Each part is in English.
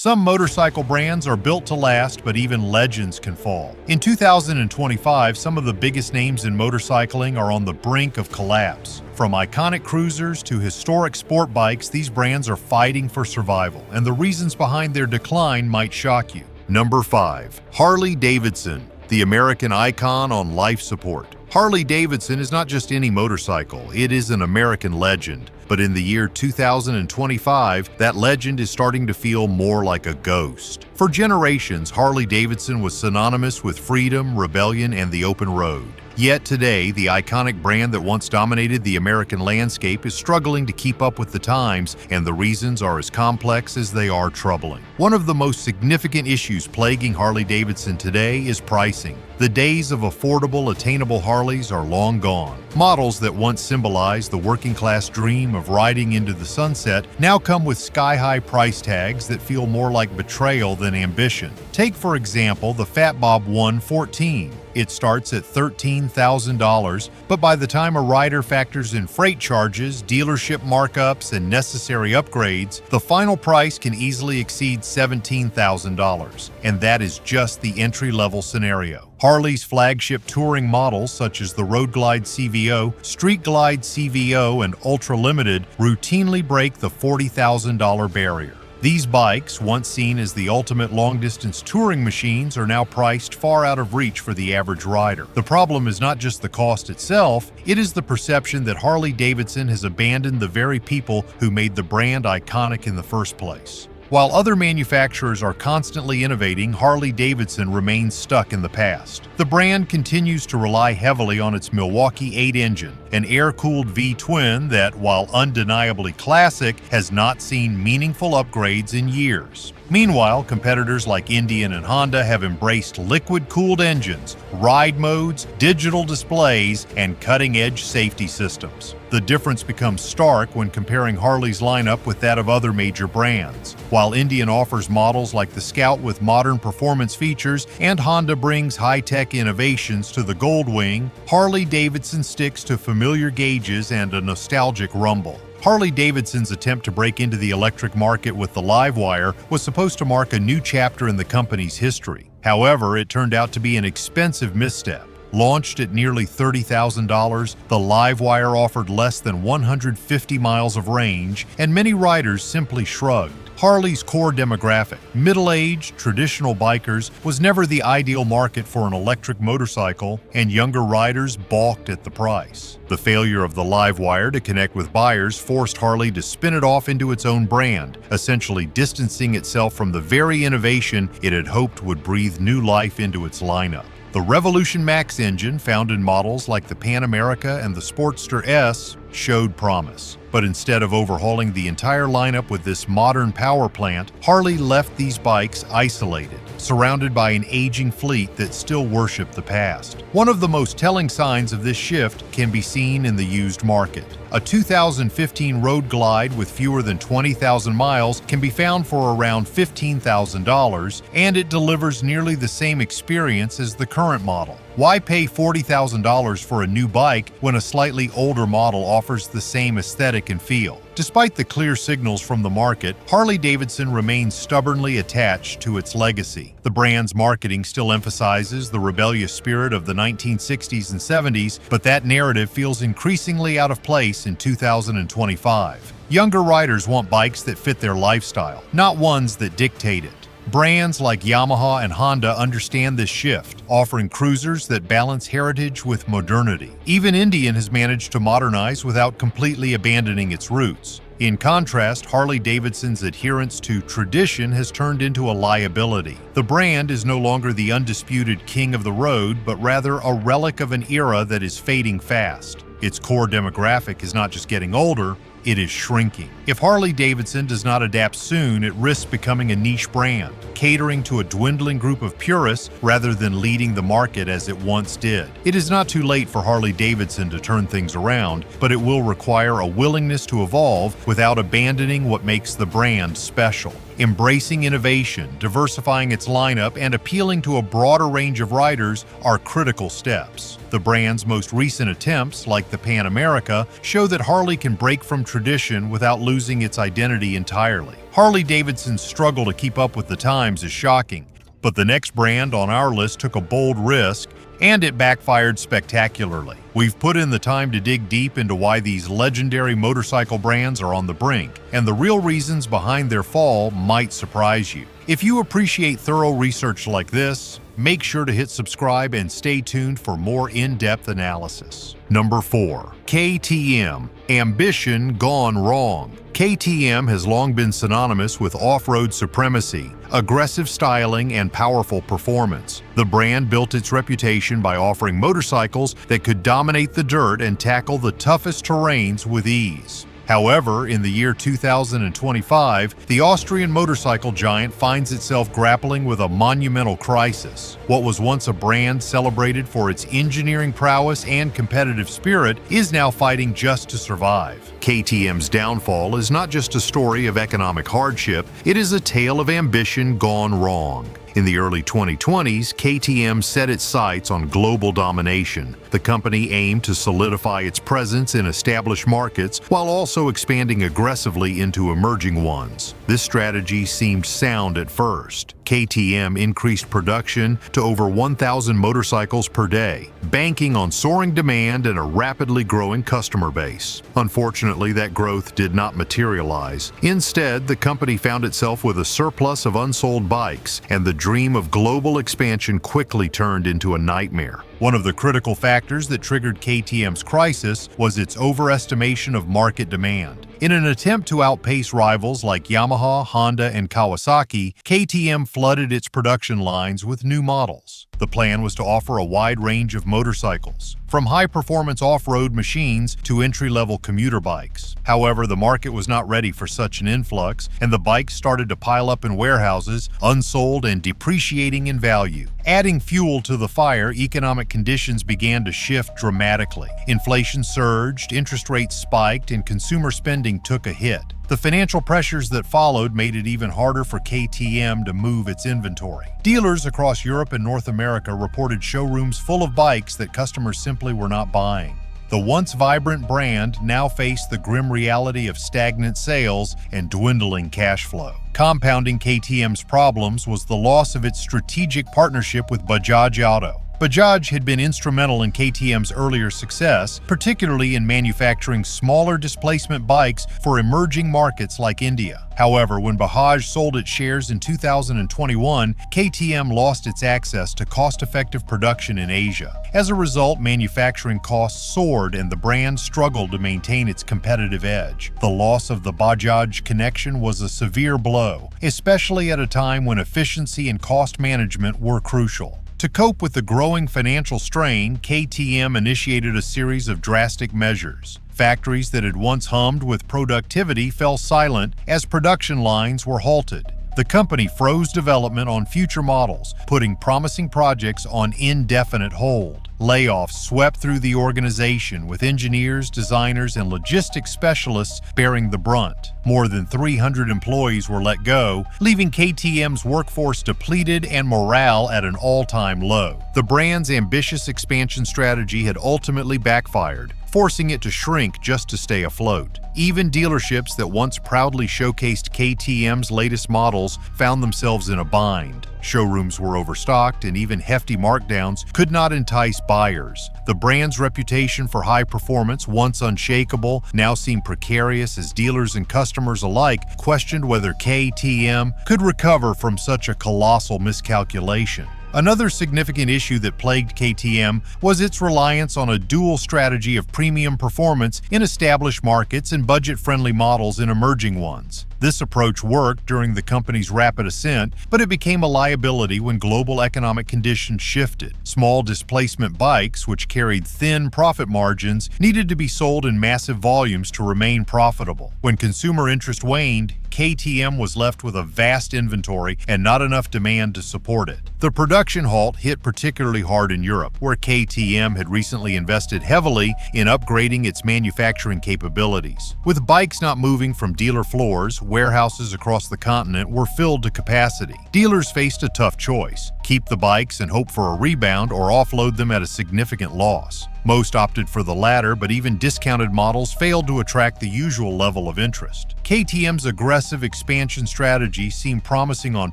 Some motorcycle brands are built to last, but even legends can fall. In 2025, some of the biggest names in motorcycling are on the brink of collapse. From iconic cruisers to historic sport bikes, these brands are fighting for survival, and the reasons behind their decline might shock you. Number 5. Harley-Davidson, the American icon on life support. Harley-Davidson is not just any motorcycle, it is an American legend. But in the year 2025, that legend is starting to feel more like a ghost. For generations, Harley-Davidson was synonymous with freedom, rebellion, and the open road. Yet today, the iconic brand that once dominated the American landscape is struggling to keep up with the times, and the reasons are as complex as they are troubling. One of the most significant issues plaguing Harley-Davidson today is pricing. The days of affordable, attainable Harleys are long gone. Models that once symbolized the working-class dream of riding into the sunset now come with sky-high price tags that feel more like betrayal than ambition. Take, for example, the Fat Bob 114. It starts at $13,000, but by the time a rider factors in freight charges, dealership markups, and necessary upgrades, the final price can easily exceed $17,000. And that is just the entry-level scenario. Harley's flagship touring models such as the Road Glide CVO, Street Glide CVO, and Ultra Limited routinely break the $40,000 barrier. These bikes, once seen as the ultimate long-distance touring machines, are now priced far out of reach for the average rider. The problem is not just the cost itself, it is the perception that Harley-Davidson has abandoned the very people who made the brand iconic in the first place. While other manufacturers are constantly innovating, Harley-Davidson remains stuck in the past. The brand continues to rely heavily on its Milwaukee 8 engine, an air-cooled V-twin that, while undeniably classic, has not seen meaningful upgrades in years. Meanwhile, competitors like Indian and Honda have embraced liquid-cooled engines, ride modes, digital displays, and cutting-edge safety systems. The difference becomes stark when comparing Harley's lineup with that of other major brands. While Indian offers models like the Scout with modern performance features and Honda brings high-tech innovations to the Goldwing, Harley-Davidson sticks to familiar gauges and a nostalgic rumble. Harley-Davidson's attempt to break into the electric market with the Livewire was supposed to mark a new chapter in the company's history. However, it turned out to be an expensive misstep. Launched at nearly $30,000, the Livewire offered less than 150 miles of range, and many riders simply shrugged. Harley's core demographic, middle-aged, traditional bikers, was never the ideal market for an electric motorcycle, and younger riders balked at the price. The failure of the Livewire to connect with buyers forced Harley to spin it off into its own brand, essentially distancing itself from the very innovation it had hoped would breathe new life into its lineup. The Revolution Max engine, found in models like the Pan America and the Sportster S, showed promise. But instead of overhauling the entire lineup with this modern power plant, Harley left these bikes isolated, surrounded by an aging fleet that still worshiped the past. One of the most telling signs of this shift can be seen in the used market. A 2015 Road Glide with fewer than 20,000 miles can be found for around $15,000, and it delivers nearly the same experience as the current model. Why pay $40,000 for a new bike when a slightly older model offers the same aesthetic and feel? Despite the clear signals from the market, Harley-Davidson remains stubbornly attached to its legacy. The brand's marketing still emphasizes the rebellious spirit of the 1960s and 70s, but that narrative feels increasingly out of place in 2025. Younger riders want bikes that fit their lifestyle, not ones that dictate it. Brands like Yamaha and Honda understand this shift, offering cruisers that balance heritage with modernity. Even Indian has managed to modernize without completely abandoning its roots. In contrast, Harley-Davidson's adherence to tradition has turned into a liability. The brand is no longer the undisputed king of the road, but rather a relic of an era that is fading fast. Its core demographic is not just getting older, it is shrinking. If Harley-Davidson does not adapt soon, it risks becoming a niche brand, catering to a dwindling group of purists rather than leading the market as it once did. It is not too late for Harley-Davidson to turn things around, but it will require a willingness to evolve without abandoning what makes the brand special. Embracing innovation, diversifying its lineup, and appealing to a broader range of riders are critical steps. The brand's most recent attempts, like the Pan America, show that Harley can break from tradition without losing its identity entirely. Harley-Davidson's struggle to keep up with the times is shocking, but the next brand on our list took a bold risk, and it backfired spectacularly. We've put in the time to dig deep into why these legendary motorcycle brands are on the brink, and the real reasons behind their fall might surprise you. If you appreciate thorough research like this, make sure to hit subscribe and stay tuned for more in-depth analysis. Number 4. KTM. Ambition gone wrong. KTM has long been synonymous with off-road supremacy, aggressive styling, and powerful performance. The brand built its reputation by offering motorcycles that could dominate the dirt and tackle the toughest terrains with ease. However, in the year 2025, the Austrian motorcycle giant finds itself grappling with a monumental crisis. What was once a brand celebrated for its engineering prowess and competitive spirit is now fighting just to survive. KTM's downfall is not just a story of economic hardship, it is a tale of ambition gone wrong. In the early 2020s, KTM set its sights on global domination. The company aimed to solidify its presence in established markets while also expanding aggressively into emerging ones. This strategy seemed sound at first. KTM increased production to over 1,000 motorcycles per day, banking on soaring demand and a rapidly growing customer base. Unfortunately, that growth did not materialize. Instead, the company found itself with a surplus of unsold bikes, and the dream of global expansion quickly turned into a nightmare. One of the critical factors that triggered KTM's crisis was its overestimation of market demand. In an attempt to outpace rivals like Yamaha, Honda, and Kawasaki, KTM flooded its production lines with new models. The plan was to offer a wide range of motorcycles, from high-performance off-road machines to entry-level commuter bikes. However, the market was not ready for such an influx, and the bikes started to pile up in warehouses, unsold and depreciating in value. Adding fuel to the fire, economic conditions began to shift dramatically. Inflation surged, interest rates spiked, and consumer spending took a hit. The financial pressures that followed made it even harder for KTM to move its inventory. Dealers across Europe and North America reported showrooms full of bikes that customers simply were not buying. The once vibrant brand now faced the grim reality of stagnant sales and dwindling cash flow. Compounding KTM's problems was the loss of its strategic partnership with Bajaj Auto. Bajaj had been instrumental in KTM's earlier success, particularly in manufacturing smaller displacement bikes for emerging markets like India. However, when Bajaj sold its shares in 2021, KTM lost its access to cost-effective production in Asia. As a result, manufacturing costs soared and the brand struggled to maintain its competitive edge. The loss of the Bajaj connection was a severe blow, especially at a time when efficiency and cost management were crucial. To cope with the growing financial strain, KTM initiated a series of drastic measures. Factories that had once hummed with productivity fell silent as production lines were halted. The company froze development on future models, putting promising projects on indefinite hold. Layoffs swept through the organization, with engineers, designers, and logistics specialists bearing the brunt. More than 300 employees were let go, leaving KTM's workforce depleted and morale at an all-time low. The brand's ambitious expansion strategy had ultimately backfired, forcing it to shrink just to stay afloat. Even dealerships that once proudly showcased KTM's latest models found themselves in a bind. Showrooms were overstocked, and even hefty markdowns could not entice buyers. The brand's reputation for high performance, once unshakable, now seemed precarious as dealers and customers alike questioned whether KTM could recover from such a colossal miscalculation. Another significant issue that plagued KTM was its reliance on a dual strategy of premium performance in established markets and budget-friendly models in emerging ones. This approach worked during the company's rapid ascent, but it became a liability when global economic conditions shifted. Small displacement bikes, which carried thin profit margins, needed to be sold in massive volumes to remain profitable. When consumer interest waned, KTM was left with a vast inventory and not enough demand to support it. The production halt hit particularly hard in Europe, where KTM had recently invested heavily in upgrading its manufacturing capabilities. With bikes not moving from dealer floors, warehouses across the continent were filled to capacity. Dealers faced a tough choice: keep the bikes and hope for a rebound, or offload them at a significant loss. Most opted for the latter, but even discounted models failed to attract the usual level of interest. KTM's aggressive expansion strategy seemed promising on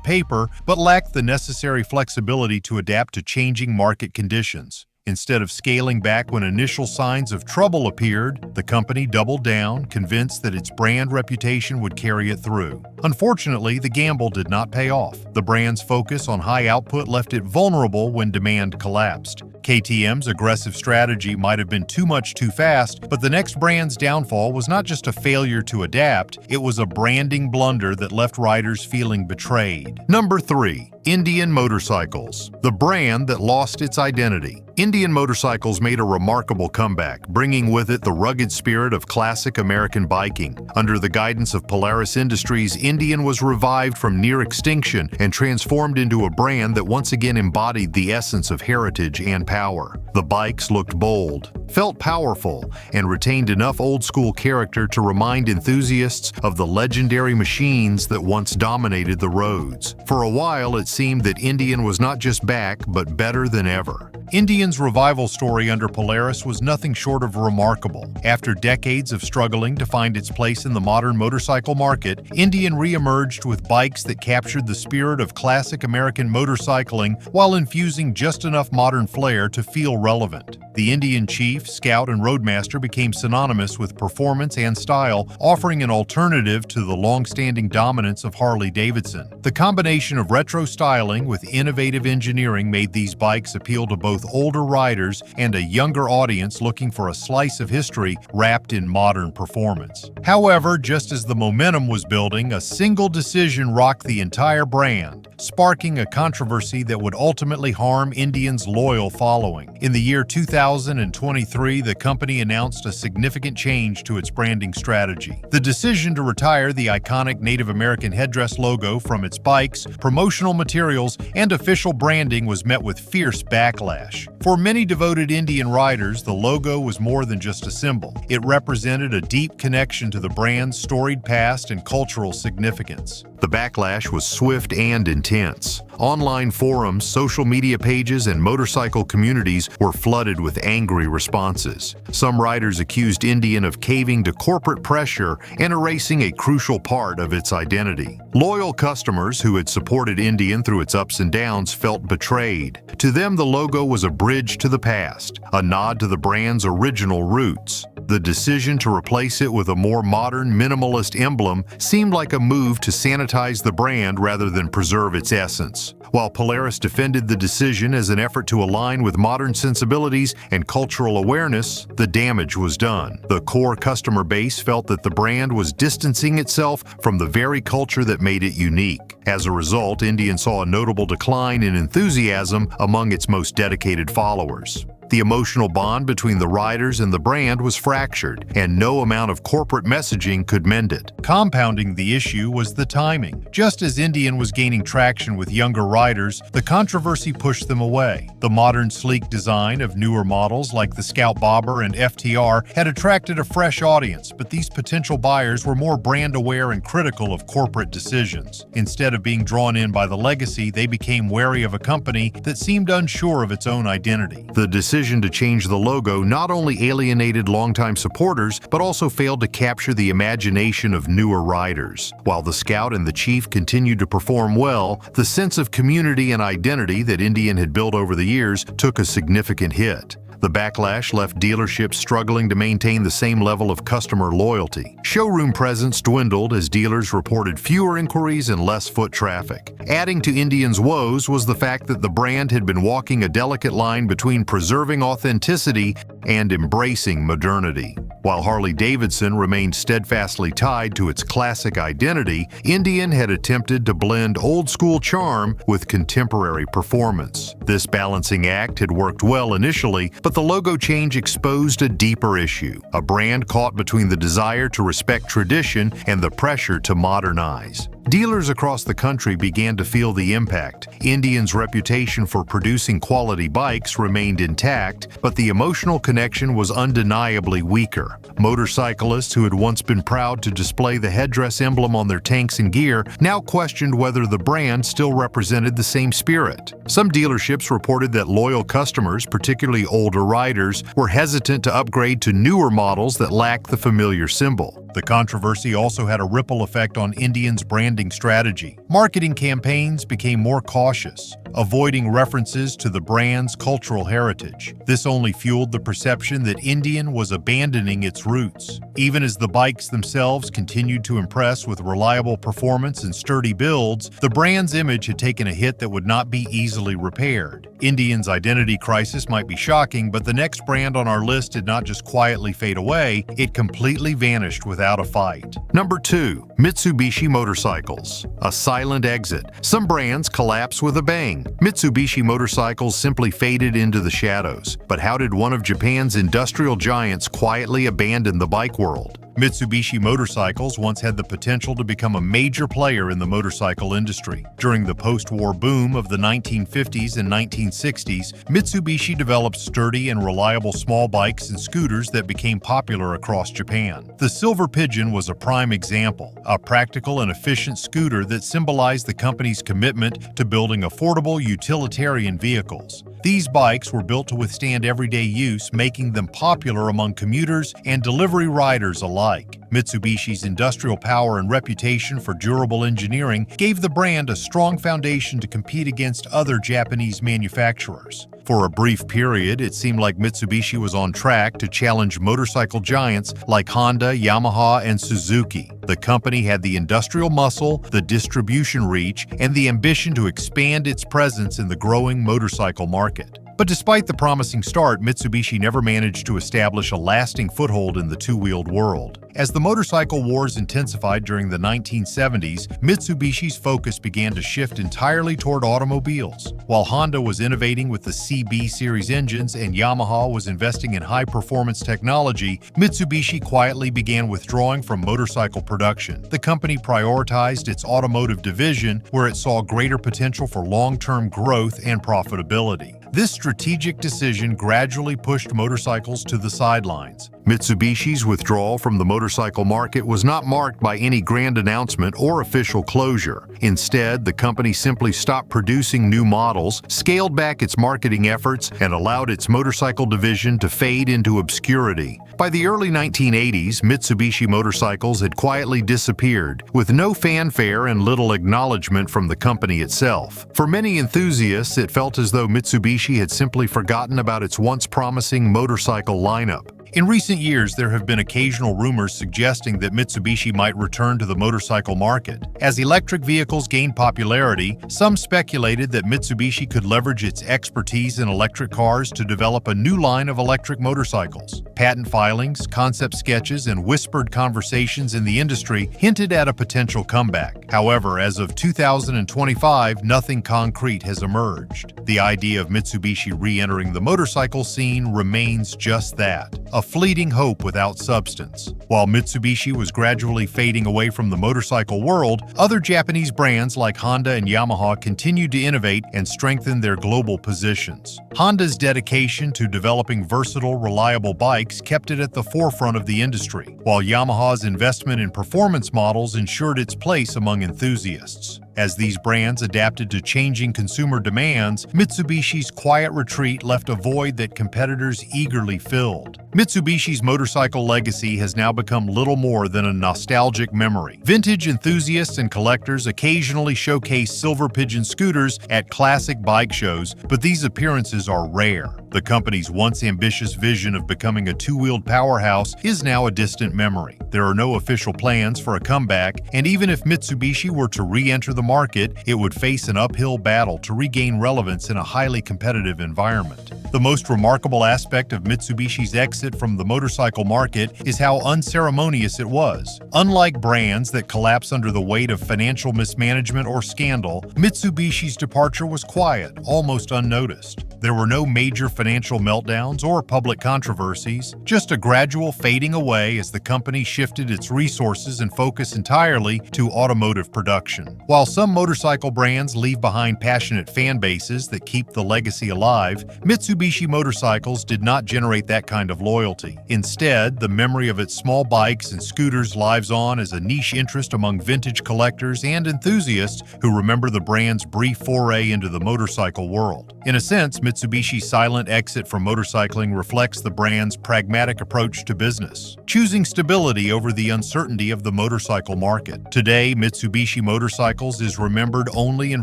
paper, but lacked the necessary flexibility to adapt to changing market conditions. Instead of scaling back when initial signs of trouble appeared, the company doubled down, convinced that its brand reputation would carry it through. Unfortunately, the gamble did not pay off. The brand's focus on high output left it vulnerable when demand collapsed. KTM's aggressive strategy might have been too much too fast, but the next brand's downfall was not just a failure to adapt, it was a branding blunder that left riders feeling betrayed. Number 3. Indian Motorcycles, the brand that lost its identity. Indian Motorcycles made a remarkable comeback, bringing with it the rugged spirit of classic American biking. Under the guidance of Polaris Industries, Indian was revived from near extinction and transformed into a brand that once again embodied the essence of heritage and power. The bikes looked bold, felt powerful, and retained enough old-school character to remind enthusiasts of the legendary machines that once dominated the roads. For a while, it seemed that Indian was not just back, but better than ever. Indian's revival story under Polaris was nothing short of remarkable. After decades of struggling to find its place in the modern motorcycle market, Indian re-emerged with bikes that captured the spirit of classic American motorcycling while infusing just enough modern flair to feel relevant. The Indian Chief, Scout, and Roadmaster became synonymous with performance and style, offering an alternative to the long-standing dominance of Harley-Davidson. The combination of retro styling with innovative engineering made these bikes appeal to both older riders and a younger audience looking for a slice of history wrapped in modern performance. However, just as the momentum was building, a single decision rocked the entire brand, sparking a controversy that would ultimately harm Indian's loyal following. In the year 2023, the company announced a significant change to its branding strategy. The decision to retire the iconic Native American headdress logo from its bikes, promotional materials, and official branding was met with fierce backlash. For many devoted Indian riders, the logo was more than just a symbol. It represented a deep connection to the brand's storied past and cultural significance. The backlash was swift and intense. Online forums, social media pages, and motorcycle communities were flooded with angry responses. Some riders accused Indian of caving to corporate pressure and erasing a crucial part of its identity. Loyal customers who had supported Indian through its ups and downs felt betrayed. To them, the logo was a bridge to the past, a nod to the brand's original roots. The decision to replace it with a more modern, minimalist emblem seemed like a move to sanitize the brand rather than preserve its essence. While Polaris defended the decision as an effort to align with modern sensibilities and cultural awareness, the damage was done. The core customer base felt that the brand was distancing itself from the very culture that made it unique. As a result, Indian saw a notable decline in enthusiasm among its most dedicated followers. The emotional bond between the riders and the brand was fractured, and no amount of corporate messaging could mend it. Compounding the issue was the timing. Just as Indian was gaining traction with younger riders, the controversy pushed them away. The modern, sleek design of newer models like the Scout Bobber and FTR had attracted a fresh audience, but these potential buyers were more brand-aware and critical of corporate decisions. Instead of being drawn in by the legacy, they became wary of a company that seemed unsure of its own identity. The decision to change the logo not only alienated longtime supporters, but also failed to capture the imagination of newer riders. While the Scout and the Chief continued to perform well, the sense of community and identity that Indian had built over the years took a significant hit. The backlash left dealerships struggling to maintain the same level of customer loyalty. Showroom presence dwindled as dealers reported fewer inquiries and less foot traffic. Adding to Indian's woes was the fact that the brand had been walking a delicate line between preserving authenticity and embracing modernity. While Harley-Davidson remained steadfastly tied to its classic identity, Indian had attempted to blend old-school charm with contemporary performance. This balancing act had worked well initially, but But the logo change exposed a deeper issue, a brand caught between the desire to respect tradition and the pressure to modernize. Dealers across the country began to feel the impact. Indian's reputation for producing quality bikes remained intact, but the emotional connection was undeniably weaker. Motorcyclists who had once been proud to display the headdress emblem on their tanks and gear now questioned whether the brand still represented the same spirit. Some dealerships reported that loyal customers, particularly older riders, were hesitant to upgrade to newer models that lacked the familiar symbol. The controversy also had a ripple effect on Indian's branding strategy. Marketing campaigns became more cautious, avoiding references to the brand's cultural heritage. This only fueled the perception that Indian was abandoning its roots. Even as the bikes themselves continued to impress with reliable performance and sturdy builds, the brand's image had taken a hit that would not be easily repaired. Indian's identity crisis might be shocking, but the next brand on our list did not just quietly fade away, it completely vanished without a fight. Number 2. Mitsubishi motorcycles. A silent exit. Some brands collapse with a bang. Mitsubishi motorcycles simply faded into the shadows. But how did one of Japan's industrial giants quietly abandon the bike world? Mitsubishi motorcycles once had the potential to become a major player in the motorcycle industry. During the post-war boom of the 1950s and 1960s, Mitsubishi developed sturdy and reliable small bikes and scooters that became popular across Japan. The Silver Pigeon was a prime example, a practical and efficient scooter that symbolized the company's commitment to building affordable utilitarian vehicles. These bikes were built to withstand everyday use, making them popular among commuters and delivery riders alike. Mitsubishi's industrial power and reputation for durable engineering gave the brand a strong foundation to compete against other Japanese manufacturers. For a brief period, it seemed like Mitsubishi was on track to challenge motorcycle giants like Honda, Yamaha, and Suzuki. The company had the industrial muscle, the distribution reach, and the ambition to expand its presence in the growing motorcycle market. But despite the promising start, Mitsubishi never managed to establish a lasting foothold in the two-wheeled world. As the motorcycle wars intensified during the 1970s, Mitsubishi's focus began to shift entirely toward automobiles. While Honda was innovating with the CB series engines and Yamaha was investing in high-performance technology, Mitsubishi quietly began withdrawing from motorcycle production. The company prioritized its automotive division, where it saw greater potential for long-term growth and profitability. This strategic decision gradually pushed motorcycles to the sidelines. Mitsubishi's withdrawal from the motorcycle market was not marked by any grand announcement or official closure. Instead, the company simply stopped producing new models, scaled back its marketing efforts, and allowed its motorcycle division to fade into obscurity. By the early 1980s, Mitsubishi motorcycles had quietly disappeared, with no fanfare and little acknowledgement from the company itself. For many enthusiasts, it felt as though Mitsubishi had simply forgotten about its once promising motorcycle lineup. In recent years, there have been occasional rumors suggesting that Mitsubishi might return to the motorcycle market. As electric vehicles gained popularity, some speculated that Mitsubishi could leverage its expertise in electric cars to develop a new line of electric motorcycles. Patent filings, concept sketches, and whispered conversations in the industry hinted at a potential comeback. However, as of 2025, nothing concrete has emerged. The idea of Mitsubishi re-entering the motorcycle scene remains just that, a fleeting hope without substance. While Mitsubishi was gradually fading away from the motorcycle world, other Japanese brands like Honda and Yamaha continued to innovate and strengthen their global positions. Honda's dedication to developing versatile, reliable bikes kept it at the forefront of the industry, while Yamaha's investment in performance models ensured its place among enthusiasts. As these brands adapted to changing consumer demands, Mitsubishi's quiet retreat left a void that competitors eagerly filled. Mitsubishi's motorcycle legacy has now become little more than a nostalgic memory. Vintage enthusiasts and collectors occasionally showcase Silver Pigeon scooters at classic bike shows, but these appearances are rare. The company's once ambitious vision of becoming a two-wheeled powerhouse is now a distant memory. There are no official plans for a comeback, and even if Mitsubishi were to re-enter the the market, it would face an uphill battle to regain relevance in a highly competitive environment. The most remarkable aspect of Mitsubishi's exit from the motorcycle market is how unceremonious it was. Unlike brands that collapse under the weight of financial mismanagement or scandal, Mitsubishi's departure was quiet, almost unnoticed. There were no major financial meltdowns or public controversies, just a gradual fading away as the company shifted its resources and focus entirely to automotive production. While some motorcycle brands leave behind passionate fan bases that keep the legacy alive, Mitsubishi motorcycles did not generate that kind of loyalty. Instead, the memory of its small bikes and scooters lives on as a niche interest among vintage collectors and enthusiasts who remember the brand's brief foray into the motorcycle world. In a sense, Mitsubishi's silent exit from motorcycling reflects the brand's pragmatic approach to business, choosing stability over the uncertainty of the motorcycle market. Today, Mitsubishi Motorcycles is remembered only in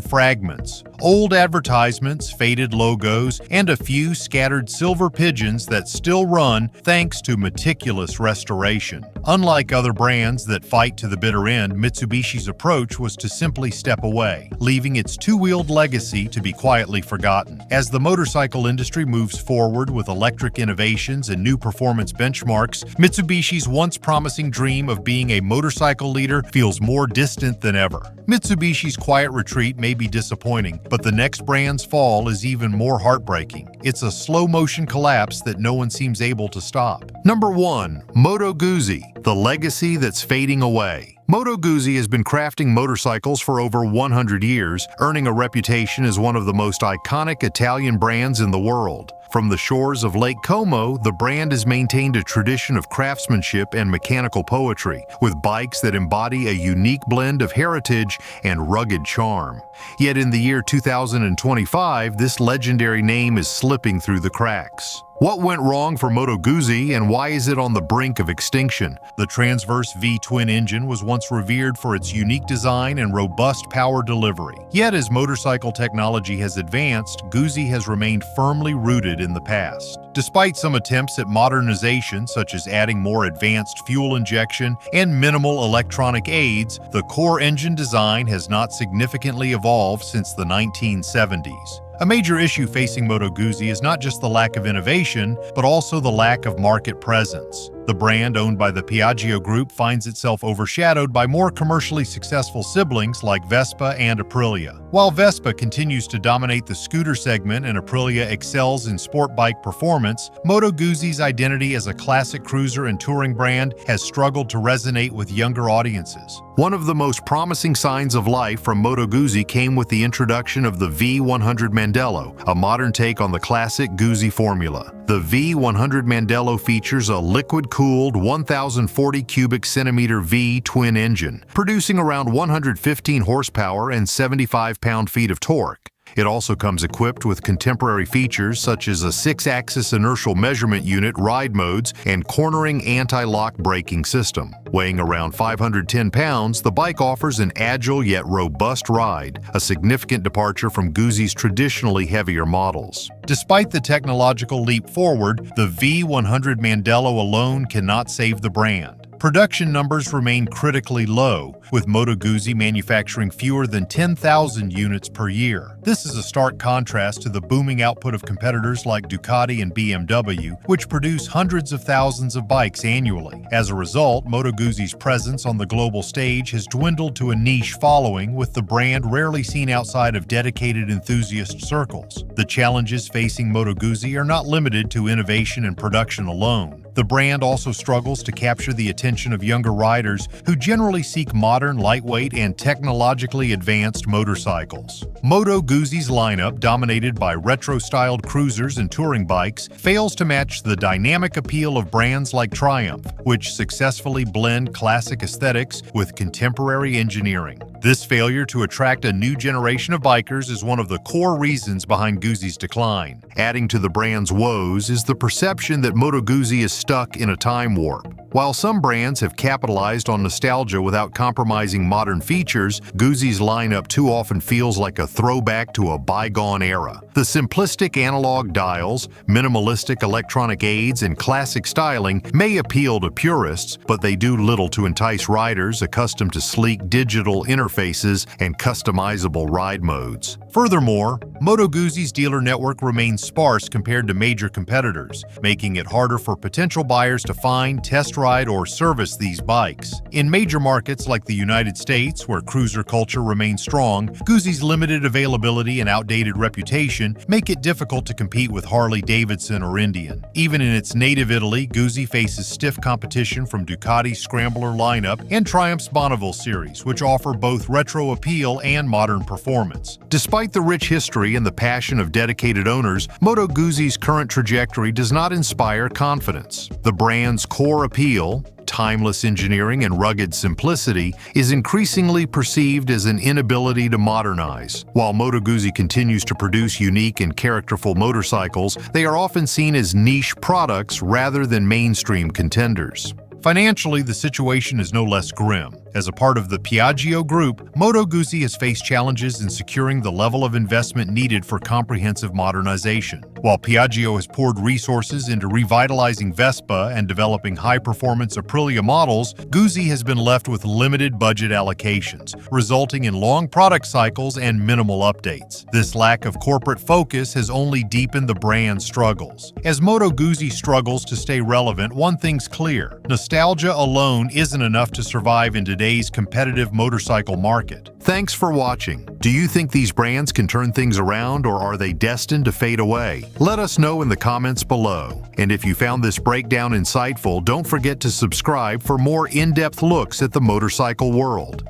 fragments, old advertisements, faded logos, and a few scattered silver pigeons that still run thanks to meticulous restoration. Unlike other brands that fight to the bitter end, Mitsubishi's approach was to simply step away, leaving its two-wheeled legacy to be quietly forgotten. As the motorcycle industry moves forward with electric innovations and new performance benchmarks, Mitsubishi's once promising dream of being a motorcycle leader feels more distant than ever. Mitsubishi's quiet retreat may be disappointing, but the next brand's fall is even more heartbreaking. It's a slow-motion collapse that no one seems able to stop. Number 1. Moto Guzzi, the legacy that's fading away. Moto Guzzi has been crafting motorcycles for over 100 years, earning a reputation as one of the most iconic Italian brands in the world. From the shores of Lake Como, the brand has maintained a tradition of craftsmanship and mechanical poetry, with bikes that embody a unique blend of heritage and rugged charm. Yet in the year 2025, this legendary name is slipping through the cracks. What went wrong for Moto Guzzi, and why is it on the brink of extinction? The transverse V twin engine was once revered for its unique design and robust power delivery. Yet as motorcycle technology has advanced, Guzzi has remained firmly rooted in the past. Despite some attempts at modernization, such as adding more advanced fuel injection and minimal electronic aids, the core engine design has not significantly evolved since the 1970s. A major issue facing Moto Guzzi is not just the lack of innovation, but also the lack of market presence. The brand, owned by the Piaggio Group, finds itself overshadowed by more commercially successful siblings like Vespa and Aprilia. While Vespa continues to dominate the scooter segment and Aprilia excels in sport bike performance, Moto Guzzi's identity as a classic cruiser and touring brand has struggled to resonate with younger audiences. One of the most promising signs of life from Moto Guzzi came with the introduction of the V100 Mandello, a modern take on the classic Guzzi formula. The V100 Mandello features a liquid-cooled 1,040 cubic centimeter V twin engine, producing around 115 horsepower and 75 pound-feet of torque. It also comes equipped with contemporary features such as a 6-axis inertial measurement unit ride modes and cornering anti-lock braking system. Weighing around 510 pounds, the bike offers an agile yet robust ride, a significant departure from Guzzi's traditionally heavier models. Despite the technological leap forward, the V100 Mandello alone cannot save the brand. Production numbers remain critically low, with Moto Guzzi manufacturing fewer than 10,000 units per year. This is a stark contrast to the booming output of competitors like Ducati and BMW, which produce hundreds of thousands of bikes annually. As a result, Moto Guzzi's presence on the global stage has dwindled to a niche following, with the brand rarely seen outside of dedicated enthusiast circles. The challenges facing Moto Guzzi are not limited to innovation and production alone. The brand also struggles to capture the attention of younger riders who generally seek modern, lightweight, and technologically advanced motorcycles. Moto Guzzi's lineup, dominated by retro-styled cruisers and touring bikes, fails to match the dynamic appeal of brands like Triumph, which successfully blend classic aesthetics with contemporary engineering. This failure to attract a new generation of bikers is one of the core reasons behind Guzzi's decline. Adding to the brand's woes is the perception that Moto Guzzi is stuck in a time warp. While some brands have capitalized on nostalgia without compromising modern features, Guzzi's lineup too often feels like a throwback to a bygone era. The simplistic analog dials, minimalistic electronic aids, and classic styling may appeal to purists, but they do little to entice riders accustomed to sleek digital interfaces interfaces and customizable ride modes. Furthermore, Moto Guzzi's dealer network remains sparse compared to major competitors, making it harder for potential buyers to find, test ride, or service these bikes. In major markets like the United States, where cruiser culture remains strong, Guzzi's limited availability and outdated reputation make it difficult to compete with Harley-Davidson or Indian. Even in its native Italy, Guzzi faces stiff competition from Ducati's Scrambler lineup and Triumph's Bonneville series, which offer both retro appeal and modern performance. Despite the rich history and the passion of dedicated owners, Moto Guzzi's current trajectory does not inspire confidence. The brand's core appeal, timeless engineering and rugged simplicity, is increasingly perceived as an inability to modernize. While Moto Guzzi continues to produce unique and characterful motorcycles, they are often seen as niche products rather than mainstream contenders. Financially, the situation is no less grim. As a part of the Piaggio Group, Moto Guzzi has faced challenges in securing the level of investment needed for comprehensive modernization. While Piaggio has poured resources into revitalizing Vespa and developing high-performance Aprilia models, Guzzi has been left with limited budget allocations, resulting in long product cycles and minimal updates. This lack of corporate focus has only deepened the brand's struggles. As Moto Guzzi struggles to stay relevant, one thing's clear: nostalgia alone isn't enough to survive in today's competitive motorcycle market. Thanks for watching. Do you think these brands can turn things around, or are they destined to fade away? Let us know in the comments below. And if you found this breakdown insightful, don't forget to subscribe for more in-depth looks at the motorcycle world.